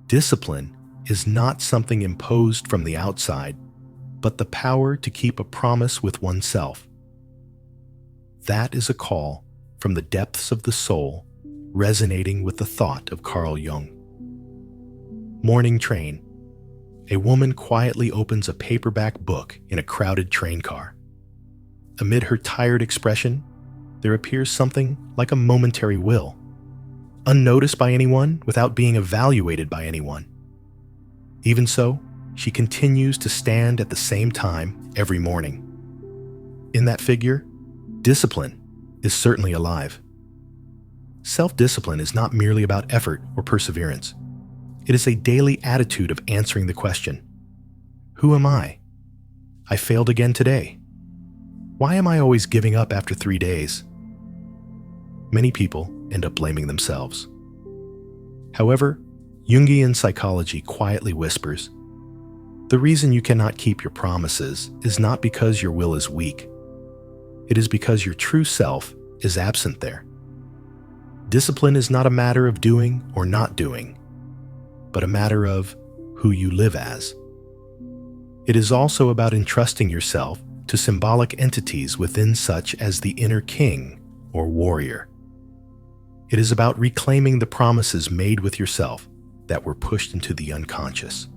Discipline is not something imposed from the outside, but the power to keep a promise with oneself. That is a call from the depths of the soul, resonating with the thought of Carl Jung. Morning train. A woman quietly opens a paperback book in a crowded train car. Amid her tired expression, there appears something like a momentary will, unnoticed by anyone without being evaluated by anyone. Even so, she continues to stand at the same time every morning. In that figure, discipline is certainly alive. Self-discipline is not merely about effort or perseverance. It is a daily attitude of answering the question, who am I? I failed again today. Why am I always giving up after 3 days? Many people end up blaming themselves. However, Jungian psychology quietly whispers, the reason you cannot keep your promises is not because your will is weak. It is because your true self is absent there. Discipline is not a matter of doing or not doing, but a matter of who you live as. It is also about entrusting yourself to symbolic entities within, such as the inner king or warrior. It is about reclaiming the promises made with yourself that were pushed into the unconscious.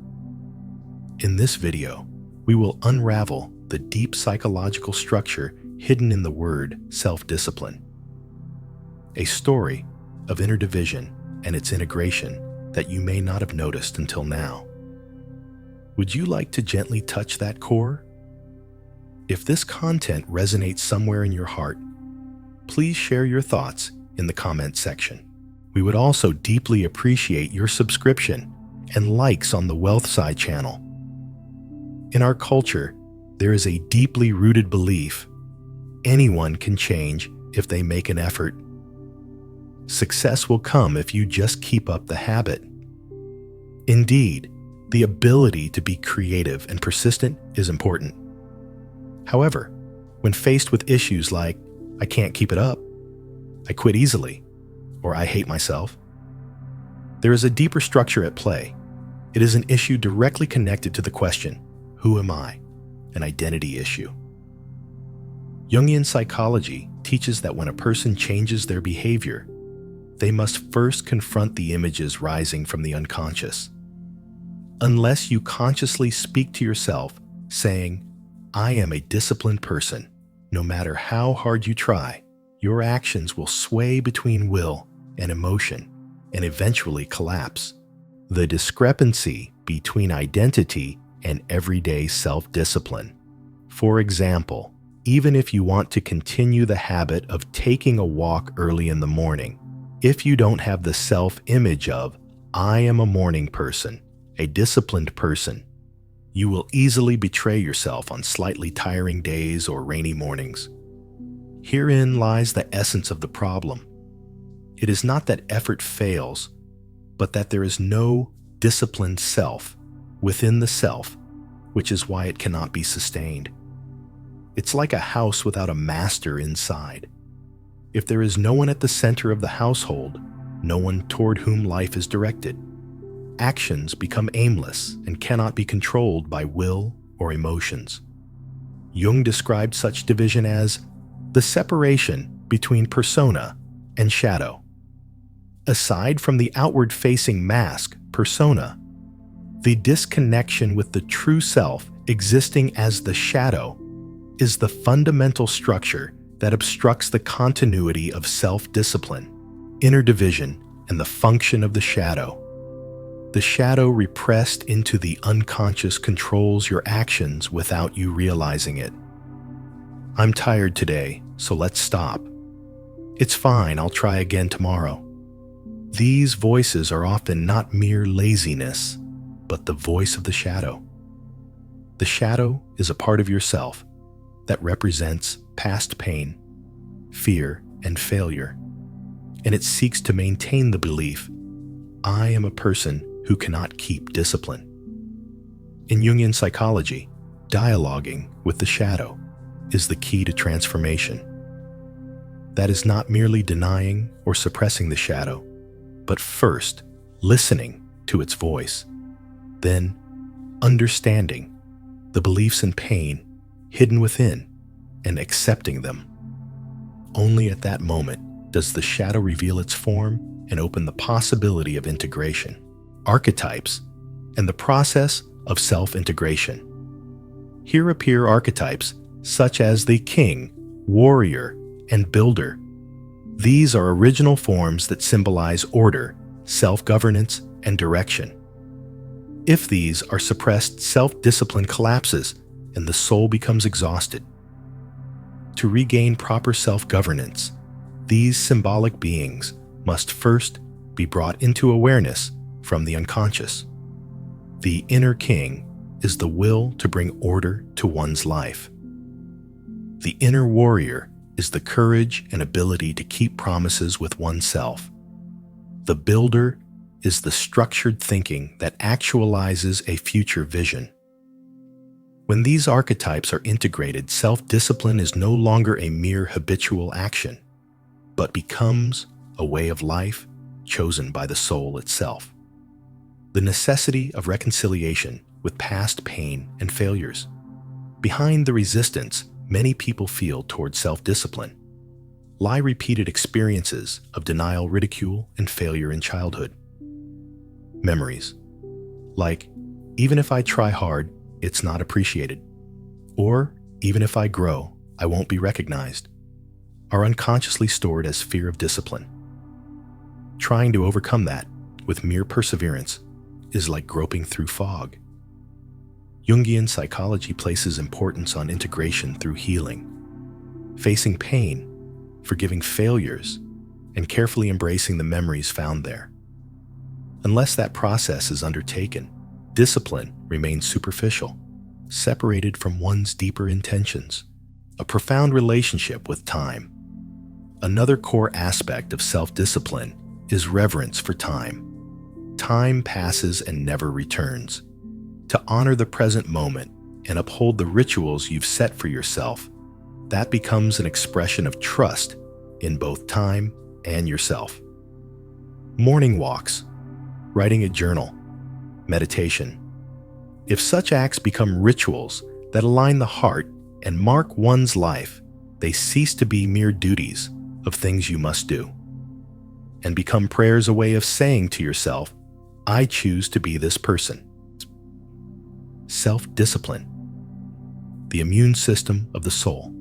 In this video, we will unravel the deep psychological structure hidden in the word self-discipline, a story of inner division and its integration that you may not have noticed until now. Would you like to gently touch that core? If this content resonates somewhere in your heart, please share your thoughts in the comment section. We would also deeply appreciate your subscription and likes on the Wealth Side channel. In our culture, there is a deeply rooted belief anyone can change if they make an effort. Success will come if you just keep up the habit. Indeed, the ability to be creative and persistent is important. However, when faced with issues like, I can't keep it up, I quit easily, or I hate myself, there is a deeper structure at play. It is an issue directly connected to the question, who am I? An identity issue. Jungian psychology teaches that when a person changes their behavior, they must first confront the images rising from the unconscious. Unless you consciously speak to yourself, saying, I am a disciplined person, no matter how hard you try, your actions will sway between will and emotion and eventually collapse. The discrepancy between identity and everyday self-discipline. For example, even if you want to continue the habit of taking a walk early in the morning, if you don't have the self-image of, I am a morning person, a disciplined person, you will easily betray yourself on slightly tiring days or rainy mornings. Herein lies the essence of the problem. It is not that effort fails, but that there is no disciplined self within the self, which is why it cannot be sustained. It's like a house without a master inside. If there is no one at the center of the household, no one toward whom life is directed, actions become aimless and cannot be controlled by will or emotions. Jung described such division as the separation between persona and shadow. Aside from the outward-facing mask, persona, the disconnection with the true self existing as the shadow is the fundamental structure that obstructs the continuity of self-discipline, inner division, and the function of the shadow. The shadow repressed into the unconscious controls your actions without you realizing it. I'm tired today, so let's stop. It's fine, I'll try again tomorrow. These voices are often not mere laziness, but the voice of the shadow. The shadow is a part of yourself that represents past pain, fear, and failure, and it seeks to maintain the belief, I am a person who cannot keep discipline. In Jungian psychology, dialoguing with the shadow is the key to transformation. That is not merely denying or suppressing the shadow, but first listening to its voice. Then, understanding the beliefs and pain hidden within and accepting them. Only at that moment does the shadow reveal its form and open the possibility of integration. Archetypes and the process of self-integration. Here appear archetypes such as the king, warrior, and builder. These are original forms that symbolize order, self-governance, and direction. If these are suppressed, self-discipline collapses and the soul becomes exhausted. To regain proper self-governance, these symbolic beings must first be brought into awareness from the unconscious. The inner king is the will to bring order to one's life. The inner warrior is the courage and ability to keep promises with oneself. The builder is the structured thinking that actualizes a future vision. When these archetypes are integrated, self-discipline is no longer a mere habitual action, but becomes a way of life chosen by the soul itself. The necessity of reconciliation with past pain and failures. Behind the resistance many people feel toward self-discipline lie repeated experiences of denial, ridicule, and failure in childhood. Memories like, even if I try hard, it's not appreciated, or even if I grow, I won't be recognized, are unconsciously stored as fear of discipline. Trying to overcome that with mere perseverance is like groping through fog. Jungian psychology places importance on integration through healing, facing pain, forgiving failures, and carefully embracing the memories found there. Unless that process is undertaken, discipline remains superficial, separated from one's deeper intentions, a profound relationship with time. Another core aspect of self-discipline is reverence for time. Time passes and never returns. To honor the present moment and uphold the rituals you've set for yourself, that becomes an expression of trust in both time and yourself. Morning walks, writing a journal, meditation. If such acts become rituals that align the heart and mark one's life, they cease to be mere duties of things you must do, and become prayers, a way of saying to yourself, I choose to be this person. Self-discipline, the immune system of the soul.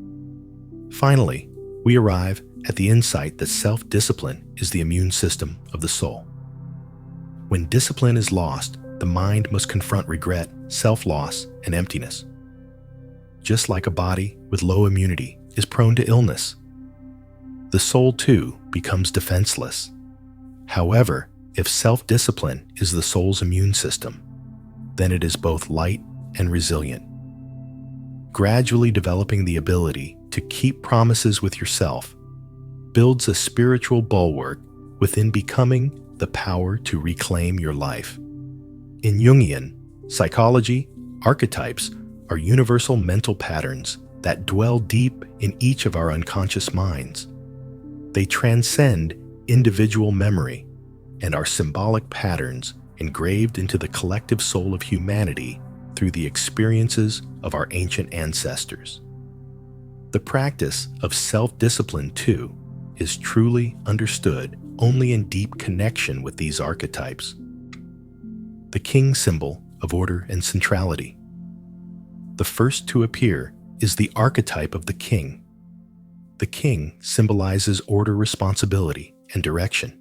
Finally, we arrive at the insight that self-discipline is the immune system of the soul. When discipline is lost, the mind must confront regret, self-loss, and emptiness. Just like a body with low immunity is prone to illness, the soul too becomes defenseless. However, if self-discipline is the soul's immune system, then it is both light and resilient. Gradually developing the ability to keep promises with yourself builds a spiritual bulwark within, becoming the power to reclaim your life. In Jungian psychology, archetypes are universal mental patterns that dwell deep in each of our unconscious minds. They transcend individual memory and are symbolic patterns engraved into the collective soul of humanity through the experiences of our ancient ancestors. The practice of self-discipline, too, is truly understood only in deep connection with these archetypes. The king symbol of order and centrality. The first to appear is the archetype of the king. The king symbolizes order, responsibility, and direction.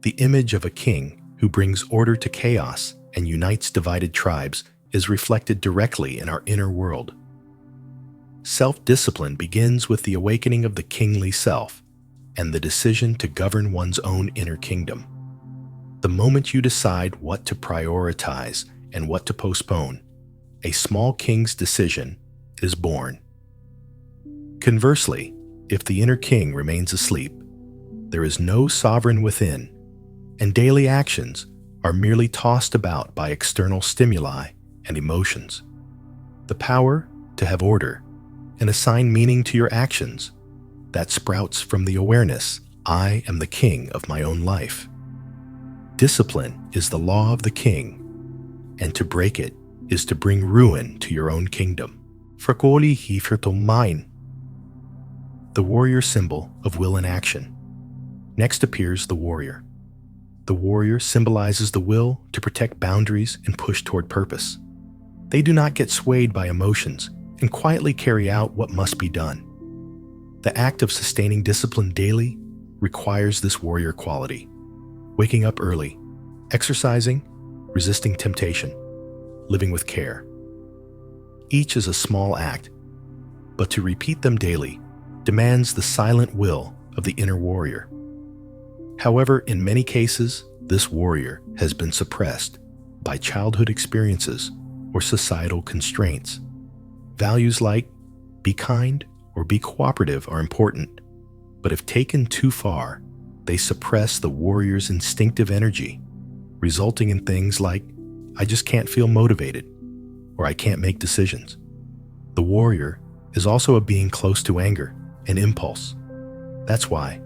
The image of a king who brings order to chaos and unites divided tribes is reflected directly in our inner world. Self-discipline begins with the awakening of the kingly self and the decision to govern one's own inner kingdom. The moment you decide what to prioritize and what to postpone, a small king's decision is born. Conversely, if the inner king remains asleep, there is no sovereign within, and daily actions are merely tossed about by external stimuli and emotions. The power to have order and assign meaning to your actions that sprouts from the awareness, I am the king of my own life. Discipline is the law of the king, and to break it is to bring ruin to your own kingdom. Fragoli hifrtom mine. The warrior symbol of will in action. Next appears the warrior. The warrior symbolizes the will to protect boundaries and push toward purpose. They do not get swayed by emotions and quietly carry out what must be done. The act of sustaining discipline daily requires this warrior quality. Waking up early, exercising, resisting temptation, living with care. Each is a small act, but to repeat them daily demands the silent will of the inner warrior. However, in many cases, this warrior has been suppressed by childhood experiences or societal constraints. Values like be kind or be cooperative are important, but if taken too far, they suppress the warrior's instinctive energy, resulting in things like, I just can't feel motivated, or I can't make decisions. The warrior is also a being close to anger and impulse. That's why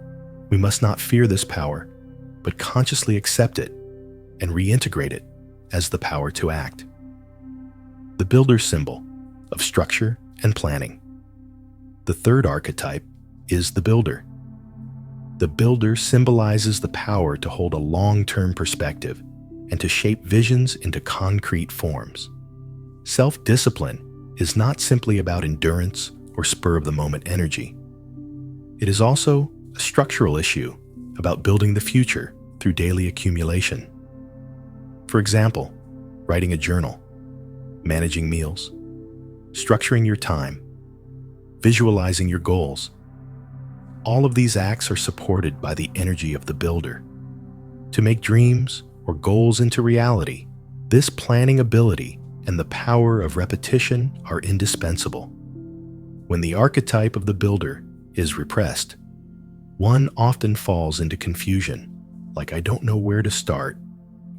we must not fear this power, but consciously accept it and reintegrate it as the power to act. The builder symbol of structure and planning. The third archetype is the builder. The builder symbolizes the power to hold a long-term perspective and to shape visions into concrete forms. Self-discipline is not simply about endurance or spur-of-the-moment energy. It is also a structural issue about building the future through daily accumulation. For example, writing a journal, managing meals, structuring your time, visualizing your goals. All of these acts are supported by the energy of the builder. To make dreams or goals into reality, this planning ability and the power of repetition are indispensable. When the archetype of the builder is repressed, one often falls into confusion, like I don't know where to start,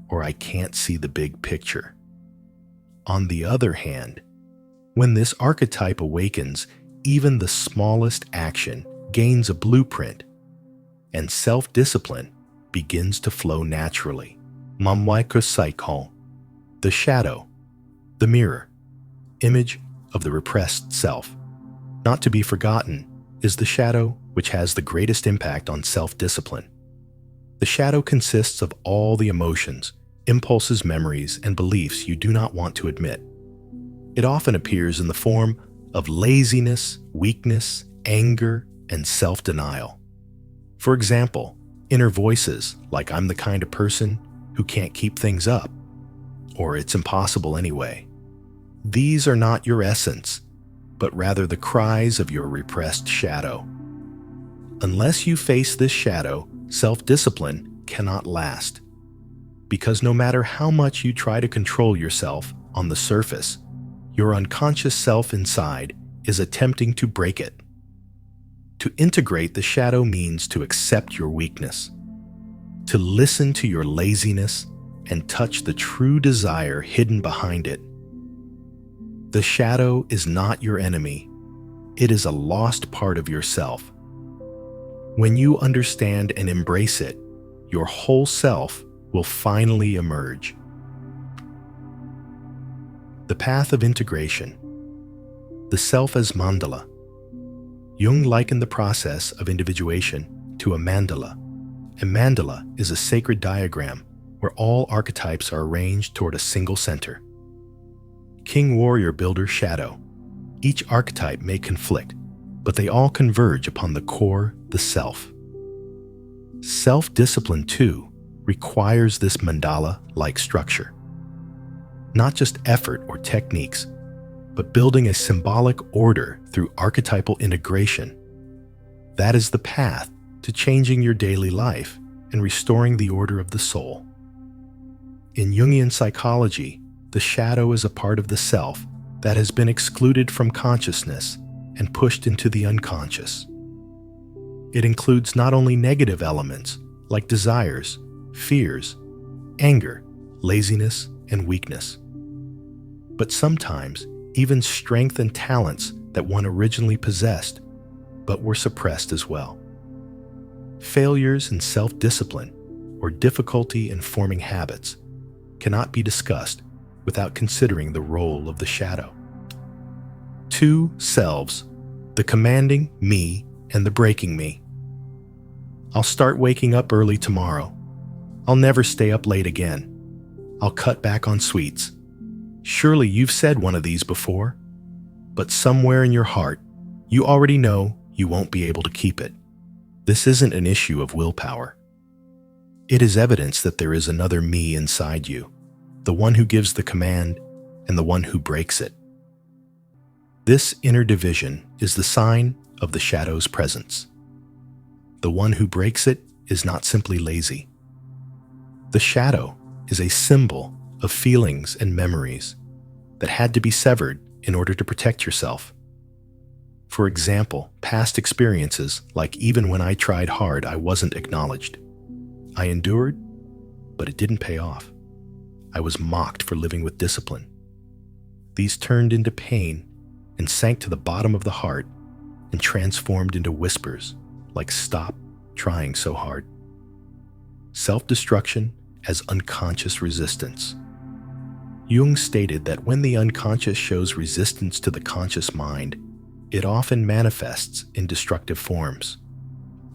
or I can't see the big picture. On the other hand, when this archetype awakens, even the smallest action gains a blueprint, and self-discipline begins to flow naturally. Mamwaikosaikon, the shadow, the mirror, image of the repressed self. Not to be forgotten is the shadow which has the greatest impact on self-discipline. The shadow consists of all the emotions, impulses, memories, and beliefs you do not want to admit. It often appears in the form of laziness, weakness, anger, and self-denial. For example, inner voices like I'm the kind of person who can't keep things up, or it's impossible anyway. These are not your essence, but rather the cries of your repressed shadow. Unless you face this shadow, self-discipline cannot last. Because no matter how much you try to control yourself on the surface, your unconscious self inside is attempting to break it. To integrate the shadow means to accept your weakness, to listen to your laziness and touch the true desire hidden behind it. The shadow is not your enemy. It is a lost part of yourself. When you understand and embrace it, your whole self will finally emerge. The path of integration. The self as mandala. Jung likened the process of individuation to a mandala. A mandala is a sacred diagram where all archetypes are arranged toward a single center. King, warrior, builder, shadow. Each archetype may conflict, but they all converge upon the core, the self. Self-discipline, too, requires this mandala-like structure. Not just effort or techniques, but building a symbolic order through archetypal integration. That is the path to changing your daily life and restoring the order of the soul. In Jungian psychology, the shadow is a part of the self that has been excluded from consciousness and pushed into the unconscious. It includes not only negative elements like desires, fears, anger, laziness, and weakness, but sometimes even strength and talents that one originally possessed, but were suppressed as well. Failures in self-discipline or difficulty in forming habits cannot be discussed without considering the role of the shadow. Two selves, the commanding me and the breaking me. I'll start waking up early tomorrow. I'll never stay up late again. I'll cut back on sweets. Surely you've said one of these before, but somewhere in your heart, you already know you won't be able to keep it. This isn't an issue of willpower. It is evidence that there is another me inside you, the one who gives the command and the one who breaks it. This inner division is the sign of the shadow's presence. The one who breaks it is not simply lazy. The shadow is a symbol of feelings and memories that had to be severed in order to protect yourself. For example, past experiences like even when I tried hard, I wasn't acknowledged. I endured, but it didn't pay off. I was mocked for living with discipline. These turned into pain and sank to the bottom of the heart and transformed into whispers like "Stop trying so hard." Self-destruction as unconscious resistance. Jung stated that when the unconscious shows resistance to the conscious mind, it often manifests in destructive forms.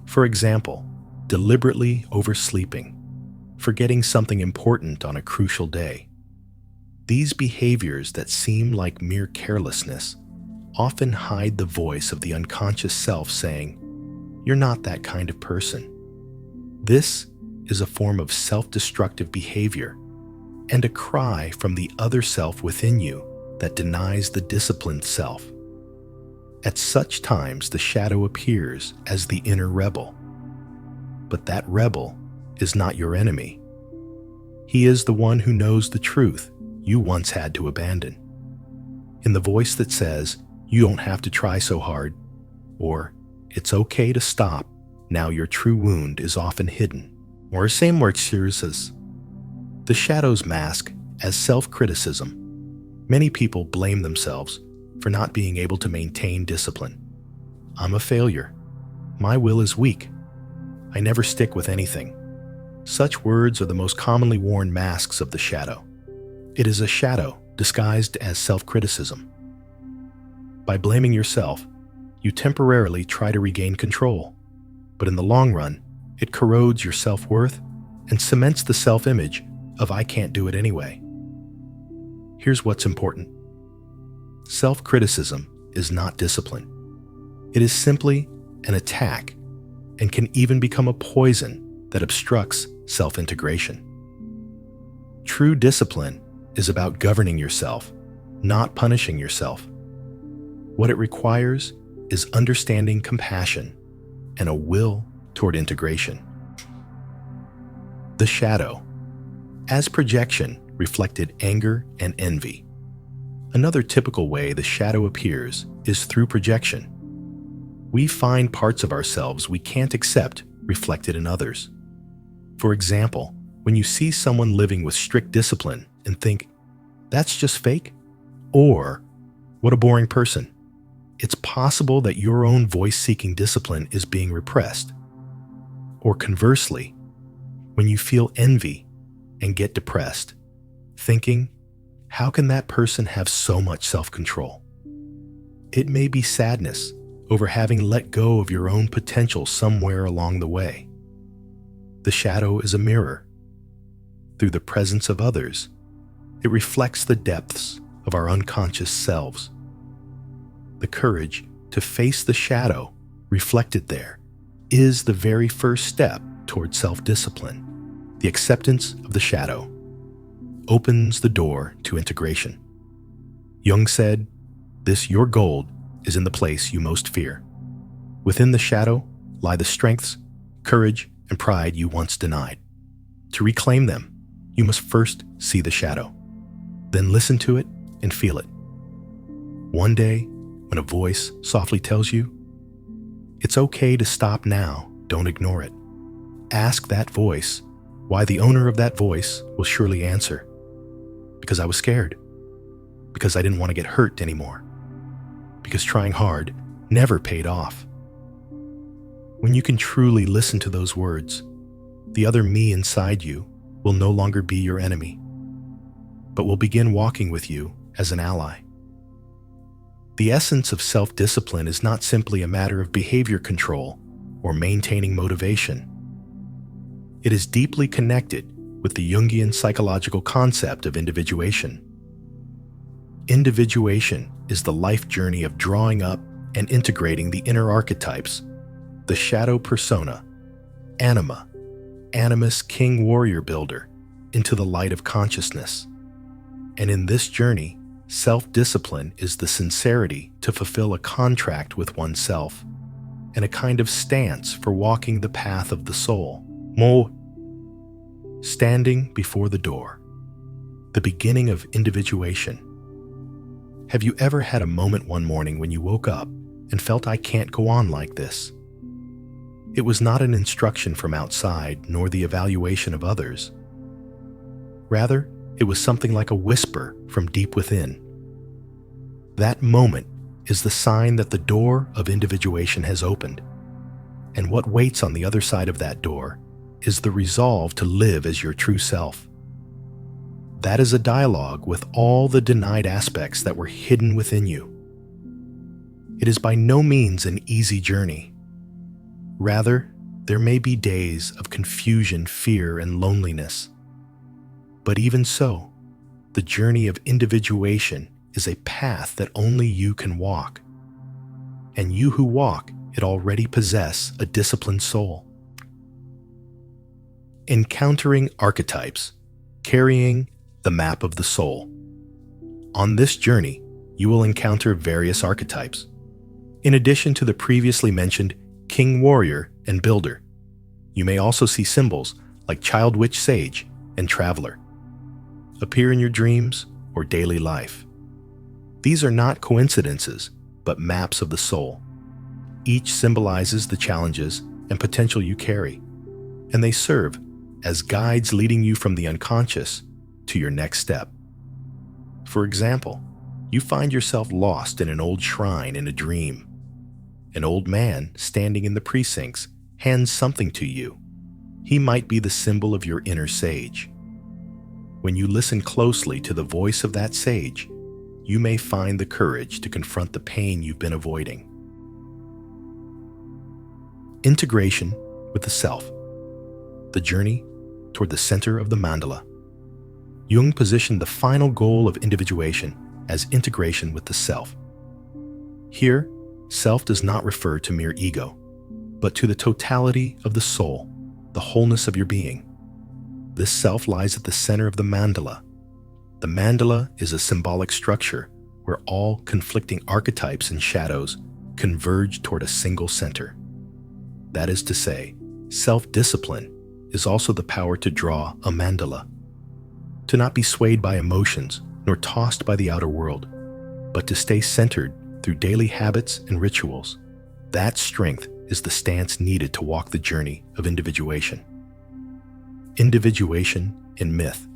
For example, deliberately oversleeping, forgetting something important on a crucial day. These behaviors that seem like mere carelessness often hide the voice of the unconscious self saying, "You're not that kind of person." This is a form of self-destructive behavior and a cry from the other self within you that denies the disciplined self. At such times, the shadow appears as the inner rebel. But that rebel is not your enemy. He is the one who knows the truth you once had to abandon. In the voice that says, "You don't have to try so hard," or "It's okay to stop, now your true wound is often hidden," or same excuses. The shadow's mask as self-criticism. Many people blame themselves for not being able to maintain discipline. "I'm a failure. My will is weak. I never stick with anything." Such words are the most commonly worn masks of the shadow. It is a shadow disguised as self-criticism. By blaming yourself, you temporarily try to regain control, but in the long run, it corrodes your self-worth and cements the self-image of "I can't do it anyway." Here's what's important. Self-criticism is not discipline. It is simply an attack and can even become a poison that obstructs self-integration. True discipline is about governing yourself, not punishing yourself. What it requires is understanding compassion and a will toward integration. The shadow, as projection, reflected anger and envy. Another typical way the shadow appears is through projection. We find parts of ourselves we can't accept reflected in others. For example, when you see someone living with strict discipline and think, "That's just fake," or "What a boring person," it's possible that your own voice-seeking discipline is being repressed. Or conversely, when you feel envy and get depressed, thinking, "How can that person have so much self-control?" It may be sadness over having let go of your own potential somewhere along the way. The shadow is a mirror. Through the presence of others, it reflects the depths of our unconscious selves. The courage to face the shadow reflected there is the very first step toward self-discipline. The acceptance of the shadow opens the door to integration. Jung said, "This your gold is in the place you most fear. Within the shadow lie the strengths, courage, and pride you once denied. To reclaim them, you must first see the shadow, then listen to it and feel it. One day, when a voice softly tells you, 'It's okay to stop now, don't ignore it,' ask that voice why the owner of that voice will surely answer, 'Because I was scared. Because I didn't want to get hurt anymore. Because trying hard never paid off.' When you can truly listen to those words, the other me inside you will no longer be your enemy, but will begin walking with you as an ally. The essence of self-discipline is not simply a matter of behavior control or maintaining motivation. It is deeply connected with the Jungian psychological concept of individuation. Individuation is the life journey of drawing up and integrating the inner archetypes, the shadow persona, anima, animus king warrior builder, into the light of consciousness. And in this journey, self-discipline is the sincerity to fulfill a contract with oneself and a kind of stance for walking the path of the soul. Standing before the door, the beginning of individuation. Have you ever had a moment one morning when you woke up and felt, I can't go on like this? It was not an instruction from outside nor the evaluation of others. Rather, it was something like a whisper from deep within. That moment is the sign that the door of individuation has opened, and what waits on the other side of that door is the resolve to live as your true self. That is a dialogue with all the denied aspects that were hidden within you. It is by no means an easy journey. Rather, there may be days of confusion, fear, and loneliness. But even so, the journey of individuation is a path that only you can walk. And you who walk it already possess a disciplined soul. Encountering archetypes, carrying the map of the soul. On this journey, you will encounter various archetypes. In addition to the previously mentioned king warrior and builder, you may also see symbols like child witch sage and traveler appear in your dreams or daily life. These are not coincidences, but maps of the soul. Each symbolizes the challenges and potential you carry, and they serve as guides leading you from the unconscious to your next step. For example, you find yourself lost in an old shrine in a dream. An old man standing in the precincts hands something to you. He might be the symbol of your inner sage. When you listen closely to the voice of that sage, you may find the courage to confront the pain you've been avoiding. Integration with the self. The journey toward the center of the mandala. Jung positioned the final goal of individuation as integration with the self. Here, self does not refer to mere ego, but to the totality of the soul, the wholeness of your being. This self lies at the center of the mandala. The mandala is a symbolic structure where all conflicting archetypes and shadows converge toward a single center. That is to say, self-discipline is also the power to draw a mandala, to not be swayed by emotions nor tossed by the outer world, but to stay centered through daily habits and rituals. That strength is the stance needed to walk the journey of individuation. Individuation in myth.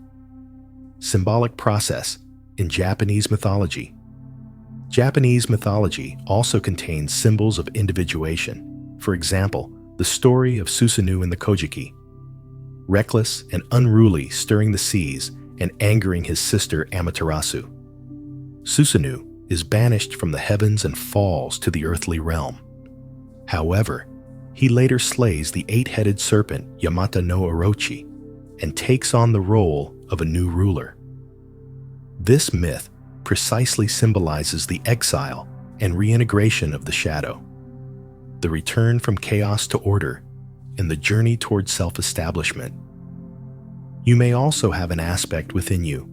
Symbolic process in Japanese mythology. Japanese mythology also contains symbols of individuation. For example, the story of Susanoo in the Kojiki. Reckless and unruly, stirring the seas and angering his sister Amaterasu. Susanoo is banished from the heavens and falls to the earthly realm. However, he later slays the eight-headed serpent Yamata no Orochi and takes on the role of a new ruler. This myth precisely symbolizes the exile and reintegration of the shadow, the return from chaos to order, and the journey towards self-establishment. You may also have an aspect within you,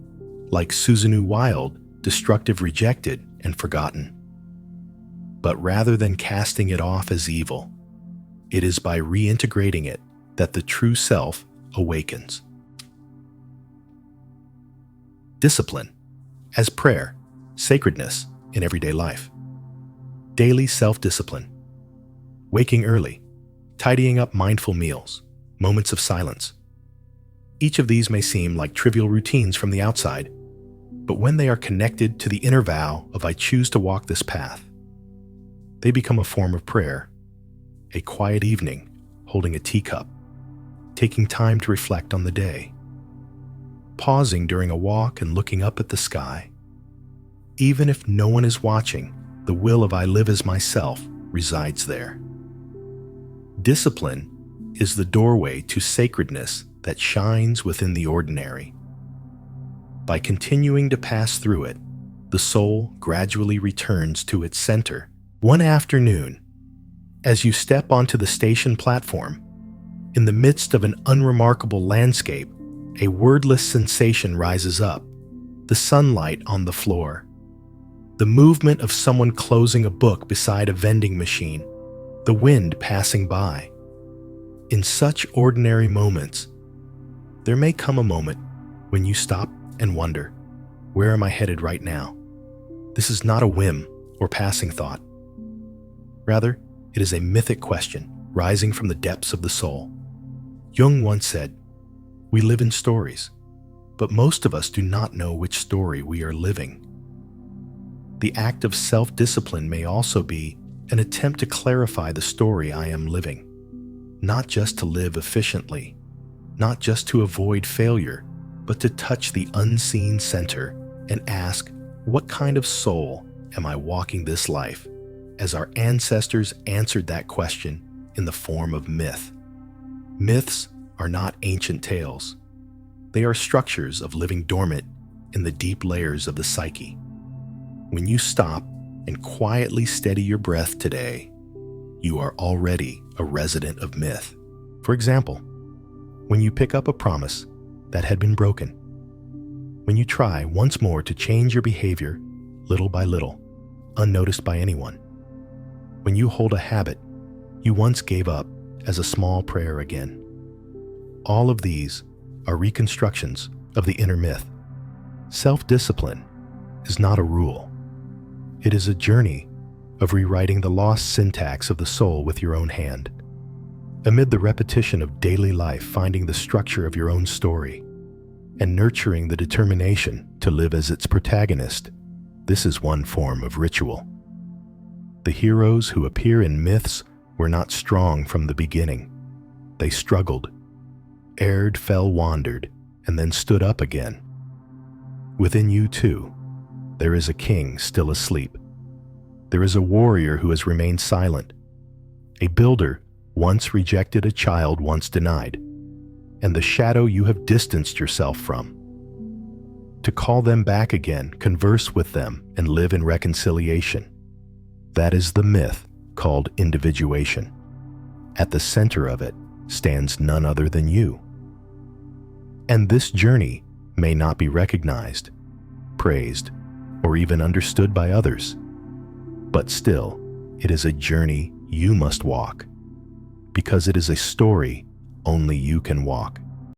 like Susanoo Wild, destructive, rejected, and forgotten. But rather than casting it off as evil, it is by reintegrating it that the true self awakens. Discipline as prayer, sacredness in everyday life. Daily self-discipline. Waking early, tidying up mindful meals, moments of silence. Each of these may seem like trivial routines from the outside, but when they are connected to the inner vow of I choose to walk this path, they become a form of prayer, a quiet evening holding a teacup, taking time to reflect on the day, pausing during a walk and looking up at the sky. Even if no one is watching, the will of I live as myself resides there. Discipline is the doorway to sacredness that shines within the ordinary. By continuing to pass through it, the soul gradually returns to its center. One afternoon, as you step onto the station platform, in the midst of an unremarkable landscape, a wordless sensation rises up: the sunlight on the floor, the movement of someone closing a book beside a vending machine, the wind passing by. In such ordinary moments, there may come a moment when you stop and wonder, where am I headed right now? This is not a whim or passing thought. Rather, it is a mythic question rising from the depths of the soul. Jung once said, "We live in stories, but most of us do not know which story we are living." The act of self-discipline may also be an attempt to clarify the story I am living, not just to live efficiently, not just to avoid failure, but to touch the unseen center and ask, what kind of soul am I walking this life? As our ancestors answered that question in the form of myth. Myths are not ancient tales. They are structures of living dormant in the deep layers of the psyche. When you stop and quietly steady your breath today, you are already a resident of myth. For example, when you pick up a promise that had been broken, when you try once more to change your behavior little by little, unnoticed by anyone, when you hold a habit you once gave up as a small prayer again. All of these are reconstructions of the inner myth. Self-discipline is not a rule. It is a journey of rewriting the lost syntax of the soul with your own hand. Amid the repetition of daily life, finding the structure of your own story and nurturing the determination to live as its protagonist, this is one form of ritual. The heroes who appear in myths were not strong from the beginning. They struggled, erred, fell, wandered, and then stood up again. Within you, too, there is a king still asleep. There is a warrior who has remained silent, a builder once rejected, a child once denied, and the shadow you have distanced yourself from. To call them back again, converse with them, and live in reconciliation. That is the myth called individuation. At the center of it stands none other than you. And this journey may not be recognized, praised, or even understood by others. But still, it is a journey you must walk, because it is a story only you can walk.